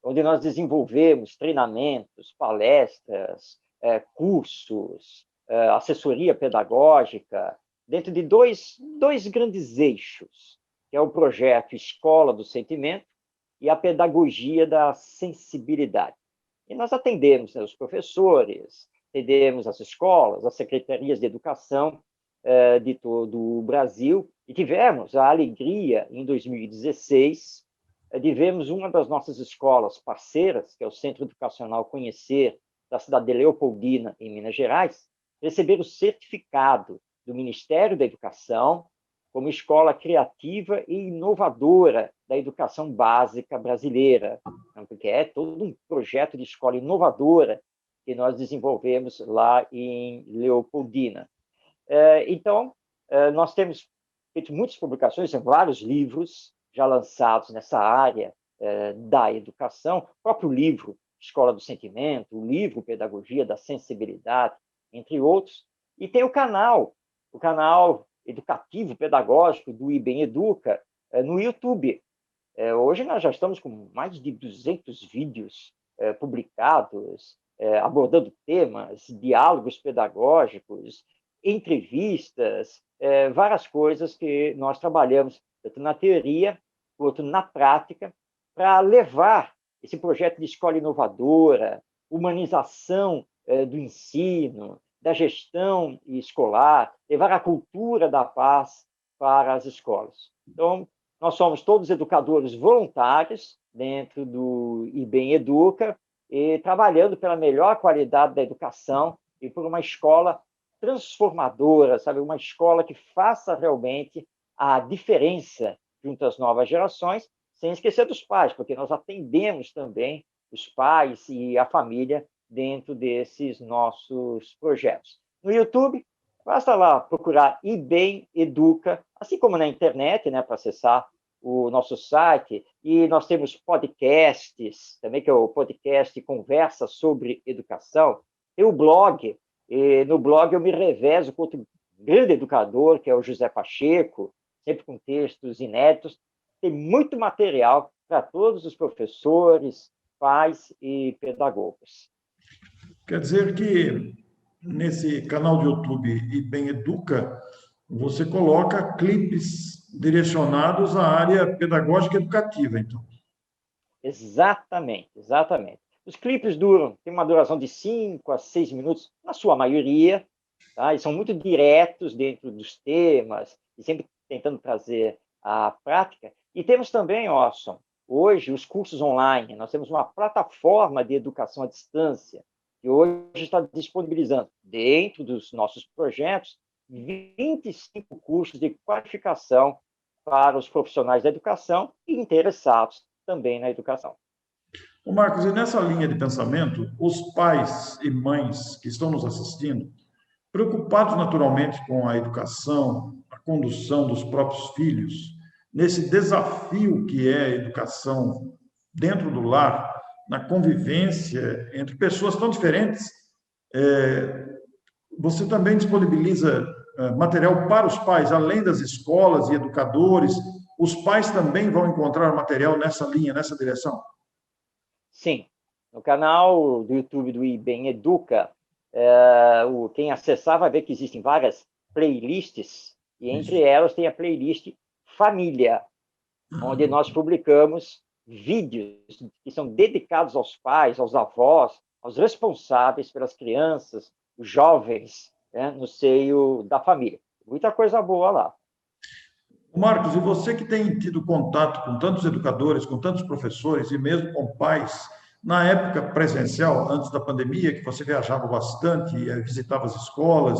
onde nós desenvolvemos treinamentos, palestras, cursos, assessoria pedagógica, dentro de dois grandes eixos, que é o projeto Escola do Sentimento e a pedagogia da sensibilidade. E nós atendemos, né, os professores, atendemos as escolas, as secretarias de educação de todo o Brasil, e tivemos a alegria, em 2016, de vermos uma das nossas escolas parceiras, que é o Centro Educacional Conhecer, da cidade de Leopoldina, em Minas Gerais, receber o certificado do Ministério da Educação como escola criativa e inovadora da educação básica brasileira, porque é todo um projeto de escola inovadora que nós desenvolvemos lá em Leopoldina. Então, nós temos feito muitas publicações, vários livros já lançados nessa área da educação, o próprio livro Escola do Sentimento, o livro Pedagogia da Sensibilidade, entre outros, e tem o canal educativo, pedagógico do IBEM Educa, no YouTube. Hoje nós já estamos com mais de 200 vídeos publicados, abordando temas, diálogos pedagógicos, entrevistas, várias coisas que nós trabalhamos, tanto na teoria quanto na prática, para levar esse projeto de escola inovadora, humanização do ensino, da gestão escolar, levar a cultura da paz para as escolas. Então, nós somos todos educadores voluntários dentro do IBEM Educa e trabalhando pela melhor qualidade da educação e por uma escola transformadora, sabe? Uma escola que faça realmente a diferença junto às novas gerações, sem esquecer dos pais, porque nós atendemos também os pais e a família dentro desses nossos projetos. No YouTube, basta lá procurar IBEM Educa, assim como na internet, né, para acessar o nosso site, e nós temos podcasts, também que é o podcast Conversa sobre Educação, tem o blog, e no blog eu me revezo com outro grande educador, que é o José Pacheco, sempre com textos inéditos, tem muito material para todos os professores, pais e pedagogos. Quer dizer que nesse canal de YouTube IBEM Educa, você coloca clipes direcionados à área pedagógica e educativa, então. Exatamente, exatamente. Os clipes têm uma duração de 5 a 6 minutos, na sua maioria, tá? E são muito diretos dentro dos temas, e sempre tentando trazer a prática. E temos também, Orson, hoje, os cursos online. Nós temos uma plataforma de educação à distância, que hoje está disponibilizando, dentro dos nossos projetos, 25 cursos de qualificação para os profissionais da educação e interessados também na educação. Ô Marcos, e nessa linha de pensamento, os pais e mães que estão nos assistindo, preocupados naturalmente com a educação, a condução dos próprios filhos, nesse desafio que é a educação dentro do lar, na convivência entre pessoas tão diferentes, você também disponibiliza material para os pais, além das escolas e educadores, os pais também vão encontrar material nessa linha, nessa direção? Sim, no canal do YouTube do IBEM Educa, quem acessar vai ver que existem várias playlists, e entre elas tem a playlist Família, onde nós publicamos vídeos que são dedicados aos pais, aos avós, aos responsáveis pelas crianças, os jovens, né, no seio da família. Muita coisa boa lá. Marcos, e você que tem tido contato com tantos educadores, com tantos professores e mesmo com pais, na época presencial, antes da pandemia, que você viajava bastante, visitava as escolas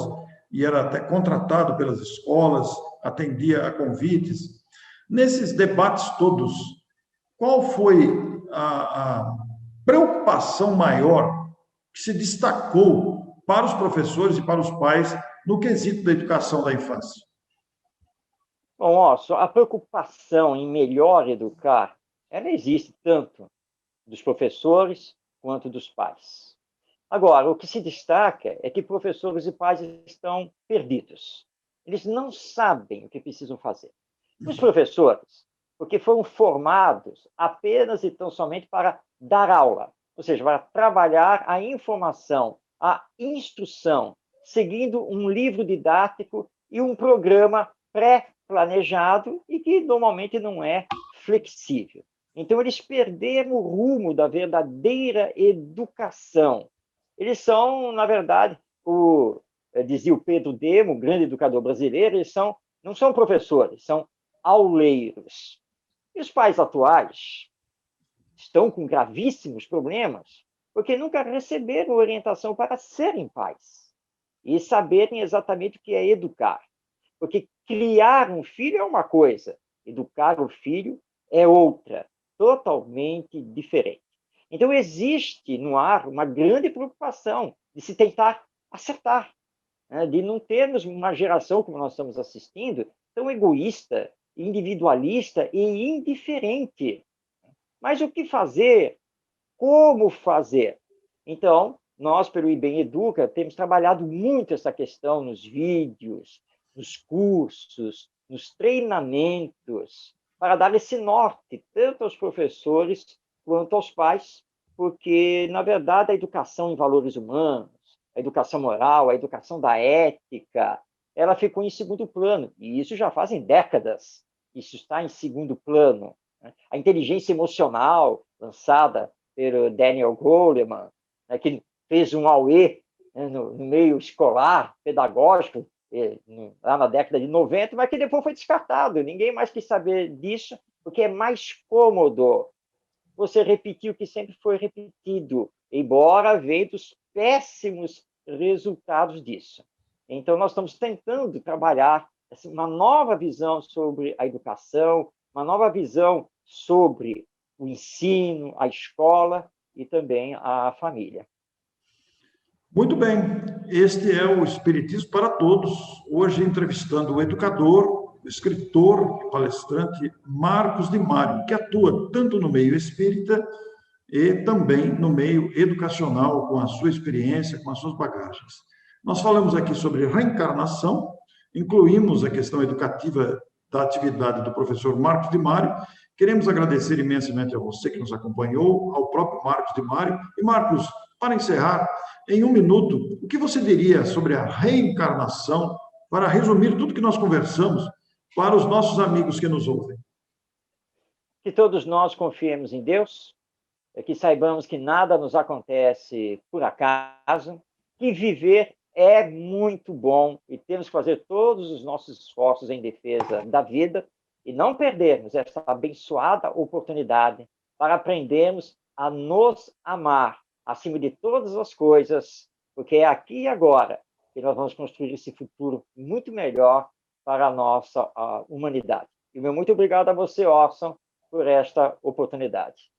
e era até contratado pelas escolas, atendia a convites, nesses debates todos, qual foi a preocupação maior que se destacou para os professores e para os pais no quesito da educação da infância? Bom, a preocupação em melhor educar, ela existe tanto dos professores quanto dos pais. Agora, o que se destaca é que professores e pais estão perdidos. Eles não sabem o que precisam fazer. Os professores, porque foram formados apenas e tão somente para dar aula, ou seja, para trabalhar a informação, a instrução, seguindo um livro didático e um programa pré-planejado e que normalmente não é flexível. Então, eles perderam o rumo da verdadeira educação. Eles são, na verdade, dizia o Pedro Demo, grande educador brasileiro, não são professores, são auleiros. E os pais atuais estão com gravíssimos problemas porque nunca receberam orientação para serem pais e saberem exatamente o que é educar. Porque criar um filho é uma coisa, educar o filho é outra, totalmente diferente. Então, existe no ar uma grande preocupação de se tentar acertar, né? De não termos uma geração, como nós estamos assistindo, tão egoísta, individualista e indiferente. Mas o que fazer? Como fazer? Então, nós, pelo IBEM Educa, temos trabalhado muito essa questão nos vídeos, nos cursos, nos treinamentos, para dar esse norte, tanto aos professores quanto aos pais, porque, na verdade, a educação em valores humanos, a educação moral, a educação da ética, ela ficou em segundo plano, e isso já fazem décadas, isso está em segundo plano. A inteligência emocional, lançada pelo Daniel Goleman, né, que fez um auê, né, no meio escolar, pedagógico, lá na década de 90, mas que depois foi descartado. Ninguém mais quis saber disso, porque é mais cômodo você repetir o que sempre foi repetido, embora venha dos péssimos resultados disso. Então, nós estamos tentando trabalhar assim, uma nova visão sobre a educação, uma nova visão sobre o ensino, a escola e também a família. Muito bem, este é o Espiritismo para Todos, hoje entrevistando o educador, o escritor e palestrante Marcos de Mário, que atua tanto no meio espírita e também no meio educacional, com a sua experiência, com as suas bagagens. Nós falamos aqui sobre reencarnação, incluímos a questão educativa da atividade do professor Marcos de Mário. Queremos agradecer imensamente a você que nos acompanhou, ao próprio Marcos de Mário. E, Marcos, para encerrar, em um minuto, o que você diria sobre a reencarnação, para resumir tudo que nós conversamos para os nossos amigos que nos ouvem? Que todos nós confiemos em Deus, que saibamos que nada nos acontece por acaso, que viver é muito bom e temos que fazer todos os nossos esforços em defesa da vida e não perdermos essa abençoada oportunidade para aprendermos a nos amar acima de todas as coisas, porque é aqui e agora que nós vamos construir esse futuro muito melhor para a nossa humanidade. E meu muito obrigado a você, Orson, por esta oportunidade.